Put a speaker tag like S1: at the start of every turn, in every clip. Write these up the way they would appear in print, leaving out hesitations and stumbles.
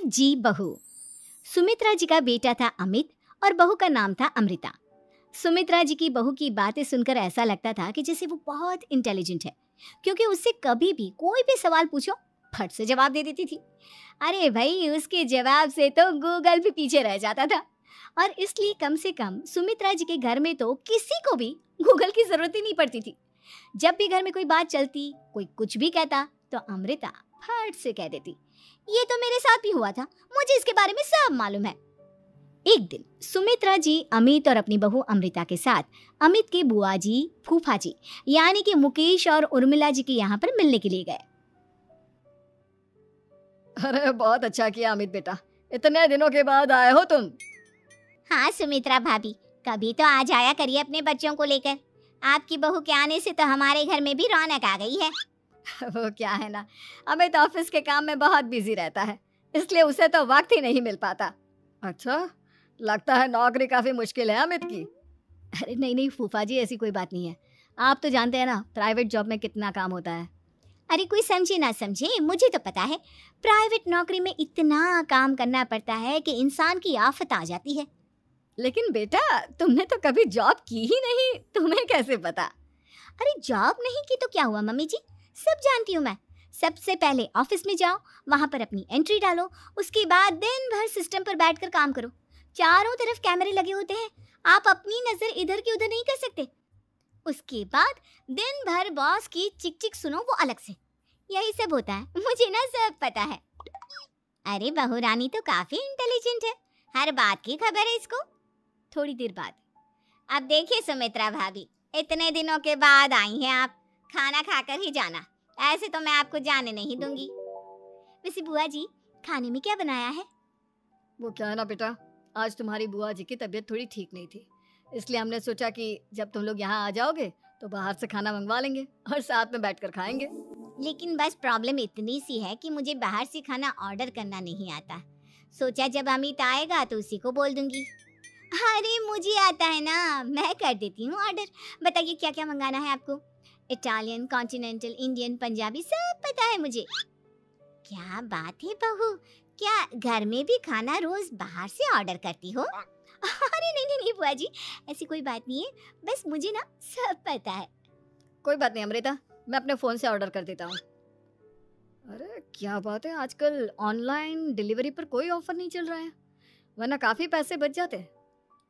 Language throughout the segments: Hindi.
S1: जी बहू। सुमित्रा जी का बेटा था अमित और बहू का नाम था अमृता। सुमित्रा जी की बहू की बातें सुनकर ऐसा लगता था कि जैसे वो बहुत इंटेलिजेंट है, क्योंकि उससे कभी भी कोई भी सवाल पूछो फट से जवाब दे देती थी। अरे भाई, उसके जवाब से तो गूगल भी पीछे रह जाता था। और इसलिए कम से कम सुमित्रा जी के घर में तो किसी को भी गूगल की जरूरत ही नहीं पड़ती थी। जब भी घर में कोई बात चलती, कोई कुछ भी कहता, तो अमृता फट से कह देती, ये तो मेरे साथ भी हुआ था, मुझे इसके बारे में सब मालूम है। एक दिन सुमित्रा जी अमित और अपनी बहू अमृता के साथ अमित के बुआ जी, फूफा जी यानी कि मुकेश और उर्मिला जी के यहाँ पर मिलने के लिए गए।
S2: अरे बहुत अच्छा किया अमित बेटा, इतने दिनों के बाद आए हो तुम।
S1: हाँ सुमित्रा भाभी, कभी तो आ जाया करिए अपने बच्चों को लेकर। आपकी बहू के आने से तो हमारे घर में भी रौनक आ गई है।
S2: वो क्या है ना, अमित ऑफिस के काम में बहुत बिजी रहता है, इसलिए उसे तो वक्त ही नहीं मिल पाता। अच्छा, लगता है नौकरी काफी मुश्किल है अमित की।
S1: अरे नहीं नहीं फूफा जी, ऐसी कोई बात नहीं है। आप तो जानते हैं ना प्राइवेट जॉब में कितना काम होता है। अरे कोई समझे ना समझे, मुझे तो पता है। प्राइवेट नौकरी में इतना काम करना पड़ता है कि इंसान की आफत आ जाती है।
S2: लेकिन बेटा, तुमने तो कभी जॉब की ही नहीं, तुम्हें कैसे पता?
S1: अरे जॉब नहीं की तो क्या हुआ मम्मी जी, सब जानती हूँ मैं। सबसे पहले ऑफिस में जाओ, वहां पर अपनी एंट्री डालो, उसके बाद दिन भर सिस्टम पर बैठकर काम करो। चारों तरफ कैमरे लगे होते हैं, आप अपनी नजर इधर की उधर नहीं कर सकते। उसके बाद दिन भर बॉस की चिक चिक सुनो, वो अलग से। यही सब होता है, मुझे ना सब पता है। अरे बहू रानी तो काफी इंटेलिजेंट है, हर बात की खबर है इसको। थोड़ी देर बाद, अब देखिए सुमित्रा भाभी, इतने दिनों के बाद आई हैं आप, खाना खाकर ही जाना, ऐसे तो मैं आपको जाने नहीं दूंगी। वैसे बुआ जी, खाने में क्या बनाया है?
S2: वो क्या है ना बेटा, आज तुम्हारी बुआ जी की तबीयत थोड़ी ठीक नहीं थी, इसलिए हमने सोचा कि जब तुम लोग यहाँ आ जाओगे तो बाहर से खाना मंगवा लेंगे और साथ में बैठकर खाएंगे।
S1: लेकिन बस प्रॉब्लम इतनी सी है कि मुझे बाहर से खाना ऑर्डर करना नहीं आता। सोचा जब अमित आएगा तो उसी को बोल दूंगी। अरे मुझे आता है ना, मैं कर देती हूँ ऑर्डर। बताइए क्या क्या मंगाना है आपको? इटालियन, कॉन्टिनेंटल, इंडियन, पंजाबी, सब पता है मुझे। क्या बात है बहू, क्या घर में भी खाना रोज बाहर से ऑर्डर करती हो? अरे नहीं नहीं नहीं बुआ जी, ऐसी कोई बात नहीं है, बस मुझे ना सब पता है।
S2: कोई बात नहीं अमृता, मैं अपने फोन से ऑर्डर कर देता हूँ। अरे क्या बात है, आजकल ऑनलाइन डिलीवरी पर कोई ऑफर नहीं चल रहा है, वरना काफी पैसे बच जाते हैं।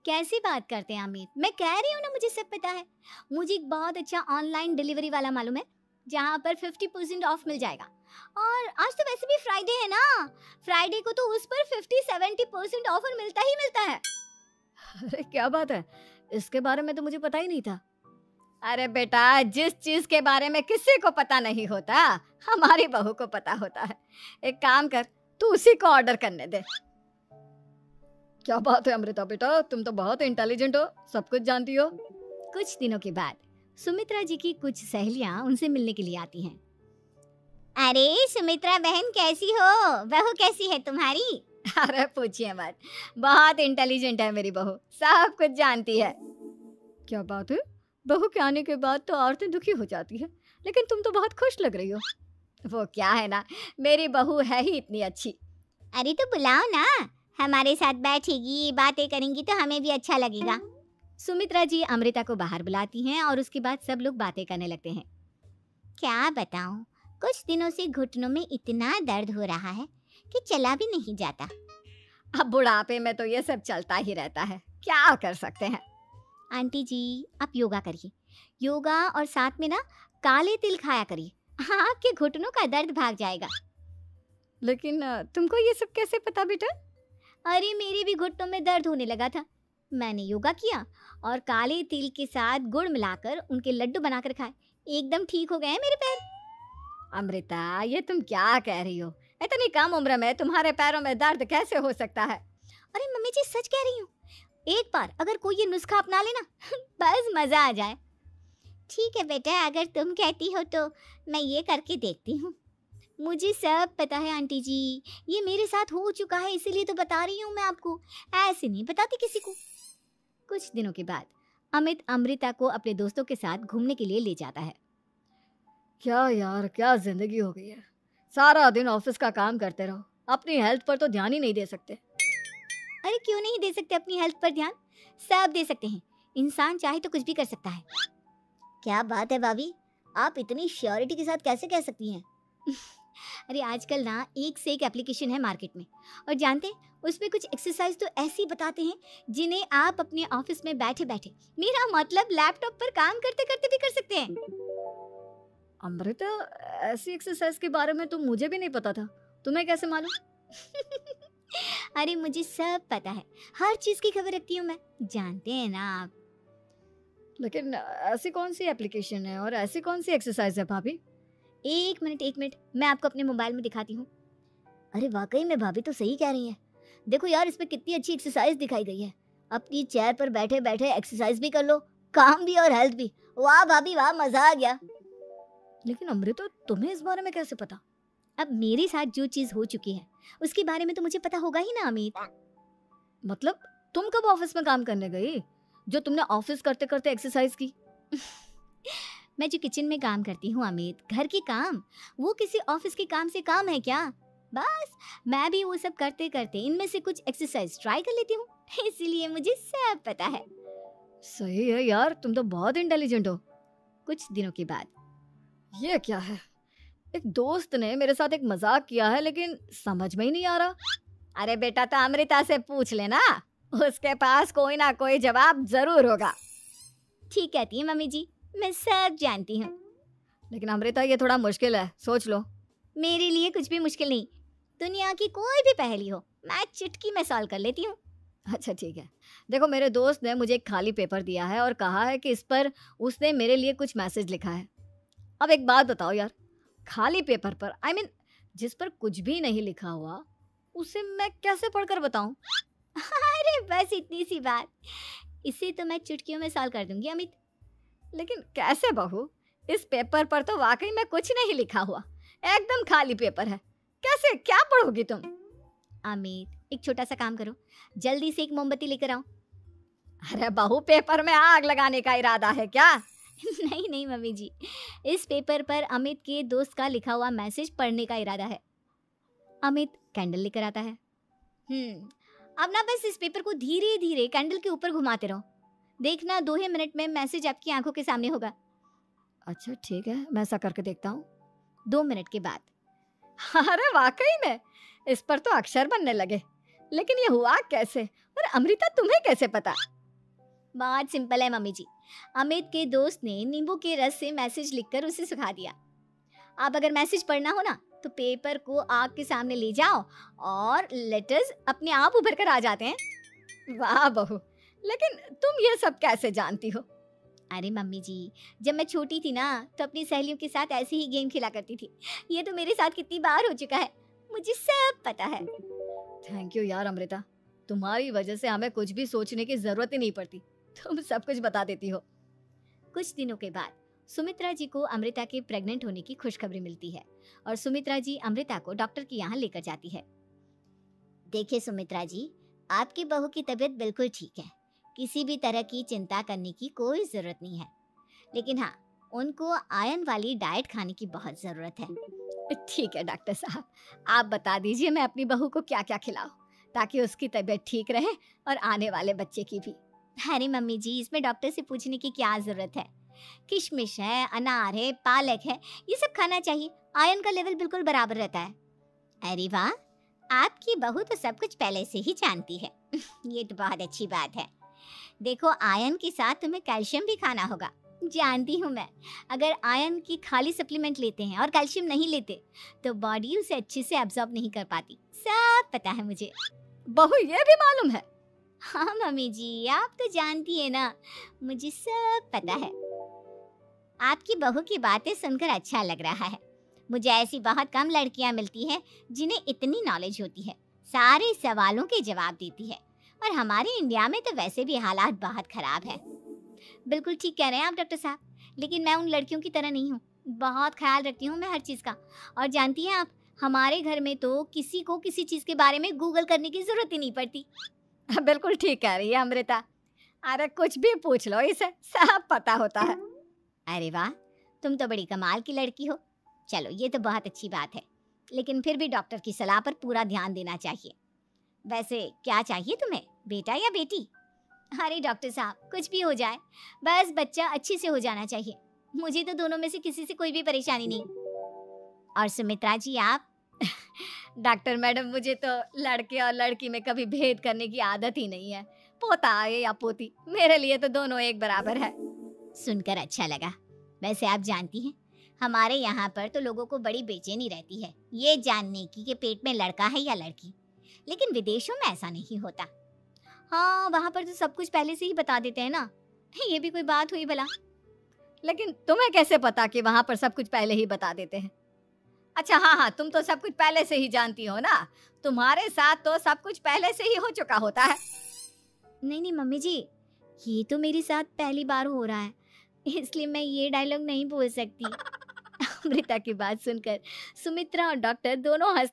S1: कैसी बात करते हैं अमित, मैं कह रही हूँ ना मुझे सब पता है। मुझे एक बहुत अच्छा ऑनलाइन डिलीवरी वाला मालूम है, जहाँ पर 50% ऑफ मिल जाएगा। और आज तो वैसे भी फ्राइडे है ना, फ्राइडे को तो उस पर 50-70% ऑफर मिलता ही मिलता है।
S2: अरे क्या बात है, इसके बारे में तो मुझे पता ही नहीं था। अरे बेटा, जिस चीज के बारे में किसी को पता नहीं होता, हमारी बहू को पता होता है। एक काम कर, तू उसी को ऑर्डर करने दे। क्या बात है अमृता बेटा, तुम तो बहुत इंटेलिजेंट हो, सब कुछ जानती हो।
S1: कुछ दिनों के बाद सुमित्रा जी की कुछ सहेलियां उनसे मिलने के लिए आती हैं। अरे सुमित्रा बहन कैसी हो, बहू कैसी है तुम्हारी?
S2: अरे पूछिए मत, बहुत इंटेलिजेंट है मेरी बहू, सब कुछ जानती है। क्या बात है, बहू के आने के बाद तो औरतें दुखी हो जाती है, लेकिन तुम तो बहुत खुश लग रही हो। वो क्या है ना, मेरी बहू है ही इतनी अच्छी।
S1: अरे तो बुलाओ ना, हमारे साथ बैठेगी, बातें करेंगी तो हमें भी अच्छा लगेगा। सुमित्रा जी अमृता को बाहर बुलाती हैं और उसके बाद सब लोग बातें करने लगते हैं। क्या बताऊं, कुछ दिनों से घुटनों में इतना दर्द हो रहा है कि चला भी नहीं जाता।
S2: अब बुढ़ापे में तो ये सब चलता ही रहता है, क्या कर सकते हैं।
S1: आंटी जी आप योगा करिए, योगा और साथ में ना काले तिल खाया करिए, आपके घुटनों का दर्द भाग जाएगा।
S2: लेकिन तुमको ये सब कैसे पता बेटा?
S1: अरे मेरे भी घुटनों में दर्द होने लगा था, मैंने योगा किया और काले तिल के साथ गुड़ मिलाकर उनके लड्डू बनाकर खाए, एकदम ठीक हो गए हैं मेरे पैर।
S2: अमृता, ये तुम क्या कह रही हो? इतनी कम उम्र में तुम्हारे पैरों में दर्द कैसे हो सकता है?
S1: अरे मम्मी जी सच कह रही हूँ, एक बार अगर कोई ये नुस्खा अपना लेना बस मजा आ जाए। ठीक है बेटा, अगर तुम कहती हो तो मैं ये करके देखती हूँ। मुझे सब पता है आंटी जी, ये मेरे साथ हो चुका है, इसीलिए तो बता रही हूँ मैं आपको, ऐसे नहीं बताती किसी को। कुछ दिनों के बाद अमित अमृता को अपने दोस्तों के साथ घूमने के लिए ले जाता है।
S2: क्या यार, क्या जिंदगी हो गई है, सारा दिन ऑफिस का काम करते रहो, अपनी हेल्थ पर तो ध्यान ही नहीं दे सकते।
S1: अरे क्यों नहीं दे सकते अपनी हेल्थ पर ध्यान? सब दे सकते हैं। इंसान चाहे तो कुछ भी कर सकता है। क्या बात है भाभी, आप इतनी श्योरिटी के साथ कैसे कह सकती हैं? अरे आजकल ना एक से एक एप्लीकेशन है मार्केट में, और जानते हैं उसमें कुछ एक्सरसाइज तो ऐसी बताते हैं जिन्हें आप अपने ऑफिस में बैठे बैठे, मेरा मतलब लैपटॉप पर काम करते करते भी कर सकते हैं।
S2: अमृता, ऐसी एक्सरसाइज के बारे में तो मुझे भी नहीं पता था, तुम्हें कैसे मालूम?
S1: अरे मुझे सब पता है, हर चीज की खबर रखती हूँ मैं, जानते हैं ना आप।
S2: लेकिन ऐसी कौन सी एप्लीकेशन है और ऐसी कौन सी एक्सरसाइज है भाभी?
S1: एक मिनट, मैं आपको अपने मोबाइल में दिखाती हूँ। अरे वाकई में भाभी तो सही कह रही हैं। देखो यार, इसमें कितनी अच्छी एक्सरसाइज दिखाई गई है। अपनी चेयर पर बैठे बैठे एक्सरसाइज भी कर लो, काम भी और हेल्थ भी। वाह भाभी वाह, मजा आ गया।
S2: लेकिन अमृता, तुम्हें इस बारे में कैसे पता?
S1: अब मेरे साथ जो चीज हो चुकी है उसके बारे में तो मुझे पता होगा ही ना अमित।
S2: मतलब तुम कब ऑफिस में काम करने गई जो तुमने ऑफिस करते करते एक्सरसाइज की?
S1: मैं जो किचन में काम करती हूँ अमित, घर के काम, वो किसी ऑफिस के काम से काम है क्या? बस मैं भी वो सब करते करते इनमें से कुछ एक्सरसाइज ट्राई कर लेती हूँ, इसीलिए मुझे सब पता है।
S2: सही है यार, तुम तो बहुत इंटेलिजेंट हो।
S1: कुछ दिनों के बाद,
S2: ये क्या है? एक दोस्त ने मेरे साथ एक मजाक किया है, लेकिन समझ में ही नहीं आ रहा।
S1: अरे बेटा, तो अमृता से पूछ लेना, उसके पास कोई ना कोई जवाब जरूर होगा। ठीक कहती है मम्मी जी, मैं सब जानती हूँ।
S2: लेकिन अमृता, ये थोड़ा मुश्किल है, सोच लो।
S1: मेरे लिए कुछ भी मुश्किल नहीं, दुनिया की कोई भी पहेली हो मैं चुटकी में सॉल्व कर लेती हूँ।
S2: अच्छा ठीक है, देखो मेरे दोस्त ने मुझे एक खाली पेपर दिया है और कहा है कि इस पर उसने मेरे लिए कुछ मैसेज लिखा है। अब एक बात बताओ यार, खाली पेपर पर, I mean, जिस पर कुछ भी नहीं लिखा हुआ, उसे मैं कैसे पढ़कर बताऊं?
S1: अरे बस इतनी सी बात, इसे तो मैं चुटकियों में सॉल्व कर दूंगी अमित।
S2: लेकिन कैसे बहू? इस पेपर पर तो वाकई में कुछ नहीं लिखा हुआ, एकदम खाली पेपर है, कैसे क्या पढ़ोगी तुम?
S1: अमित, एक छोटा सा काम करो, जल्दी से एक मोमबत्ती लेकर आओ।
S2: अरे बहू, पेपर में आग लगाने का इरादा है क्या?
S1: नहीं नहीं मम्मी जी, इस पेपर पर अमित के दोस्त का लिखा हुआ मैसेज पढ़ने का इरादा है। अमित कैंडल लेकर आता है। अब ना बस इस पेपर को धीरे धीरे कैंडल के ऊपर घुमाते रहो, देखना 2 ही मिनट में मैसेज आपकी आंखों के सामने होगा।
S2: अच्छा ठीक है, मैं ऐसा करके देखता हूँ।
S1: 2 मिनट के बाद,
S2: अरे वाकई में इस पर तो अक्षर बनने लगे, लेकिन ये हुआ कैसे? और अमृता, तुम्हें कैसे पता?
S1: बहुत सिंपल है मम्मी जी, अमित के दोस्त ने नींबू के रस से मैसेज लिखकर उसे सुखा दिया। आप अगर मैसेज पढ़ना हो ना तो पेपर को आग के सामने ले जाओ और लेटर्स अपने आप उभर कर आ जाते हैं।
S2: वाह बहू, लेकिन तुम ये सब कैसे जानती हो?
S1: अरे मम्मी जी, जब मैं छोटी थी ना तो अपनी सहेलियों के साथ ऐसे ही गेम खेला करती थी। ये तो मेरे साथ कितनी बार हो चुका है, मुझे सब पता है।
S2: थैंक यू यार अमृता, तुम्हारी वजह से हमें कुछ भी सोचने की जरूरत ही नहीं पड़ती, तुम सब कुछ बता देती हो।
S1: कुछ दिनों के बाद सुमित्रा जी को अमृता के प्रेग्नेंट होने की खुशखबरी मिलती है और सुमित्रा जी अमृता को डॉक्टर के यहाँ लेकर जाती है। देखिए सुमित्रा जी, आपकी बहू की तबीयत बिल्कुल ठीक है, किसी भी तरह की चिंता करने की कोई जरूरत नहीं है, लेकिन हाँ, उनको आयरन वाली डाइट खाने की बहुत जरूरत है।
S2: ठीक है डॉक्टर साहब, आप बता दीजिए मैं अपनी बहू को क्या क्या खिलाऊं ताकि उसकी तबीयत ठीक रहे और आने वाले बच्चे की भी।
S1: अरे मम्मी जी, इसमें डॉक्टर से पूछने की क्या जरूरत है, किशमिश है, अनार है, पालक है, ये सब खाना चाहिए, आयरन का लेवल बिल्कुल बराबर रहता है। अरे वाह, आपकी बहू तो सब कुछ पहले से ही जानती है। ये तो बहुत अच्छी बात है। देखो, आयरन के साथ तुम्हें कैल्शियम भी खाना होगा, जानती हूँ मैं। अगर आयरन की खाली सप्लीमेंट लेते हैं और कैल्शियम नहीं लेते तो बॉडी उसे अच्छे से एब्जॉर्ब नहीं कर पाती, सब पता है मुझे।
S2: बहू, ये भी मालूम है?
S1: हाँ मम्मी जी, आप तो जानती है ना, मुझे सब पता है। आपकी बहू की बातें सुनकर अच्छा लग रहा है। मुझे ऐसी बहुत कम लड़कियां मिलती हैं जिन्हें इतनी नॉलेज होती है, सारे सवालों के जवाब देती है, और हमारे इंडिया में तो वैसे भी हालात बहुत खराब है। बिल्कुल ठीक कह रहे हैं आप डॉक्टर साहब, लेकिन मैं उन लड़कियों की तरह नहीं हूँ, बहुत ख्याल रखती हूँ मैं हर चीज़ का। और जानती हैं आप, हमारे घर में तो किसी को किसी चीज़ के बारे में गूगल करने की जरूरत ही नहीं पड़ती।
S2: बिल्कुल ठीक कह रही है अमृता, अरे कुछ भी पूछ लो, इसे सब पता होता है।
S1: अरे वाह, तुम तो बड़ी कमाल की लड़की हो। चलो, ये तो बहुत अच्छी बात है। लेकिन फिर भी डॉक्टर की सलाह पर पूरा ध्यान देना चाहिए। वैसे क्या चाहिए तुम्हें, बेटा या बेटी? अरे डॉक्टर साहब, कुछ भी हो जाए, बस बच्चा अच्छे से हो जाना चाहिए। मुझे तो दोनों में से किसी से कोई भी परेशानी नहीं। और सुमित्रा जी आप?
S2: डॉक्टर मैडम, मुझे तो लड़के और लड़की में कभी भेद करने की आदत ही नहीं है। पोता आए या पोती, मेरे लिए तो दोनों एक बराबर है।
S1: सुनकर अच्छा लगा। वैसे आप जानती हैं, हमारे यहाँ पर तो लोगों को बड़ी बेचैनी रहती है ये जानने की कि पेट में लड़का है या लड़की, लेकिन विदेशों में ऐसा नहीं होता।
S2: हाँ, वहाँ पर तो सब कुछ पहले से ही बता देते हैं ना।
S1: ये भी कोई बात हुई भला?
S2: लेकिन तुम्हें कैसे पता कि वहाँ पर सब कुछ पहले ही बता देते हैं? अच्छा, हाँ हाँ, तुम तो सब कुछ पहले से ही जानती हो ना। तुम्हारे साथ तो सब कुछ पहले से ही हो चुका होता है।
S1: नहीं नहीं मम्मी जी, ये तो मेरे साथ पहली बार हो रहा है, इसलिए मैं ये डायलॉग नहीं बोल सकती। अमृता की बात सुनकर सुमित्रा और डॉक्टर दोनों हंस